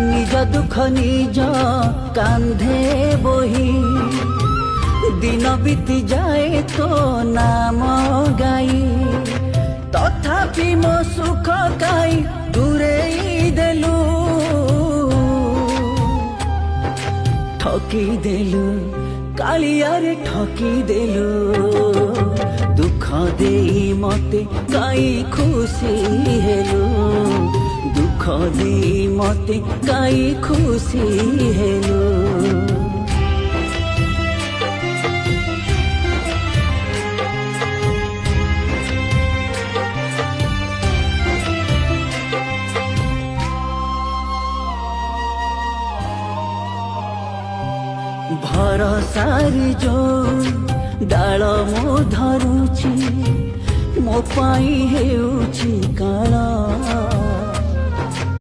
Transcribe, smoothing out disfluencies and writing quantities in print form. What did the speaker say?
निज दुख निज कांधे बोही दिन बीती जाए तो नाम गाई तथापि मो सुख गाई दूरे देलु ठकी देलु कालियारे ठकी देलु दुख देई मते काई खुशी हेलु दुख देई मते काई खुशी हेलु भरसारी जो डाल मो धरुची मो पाई हेउची काल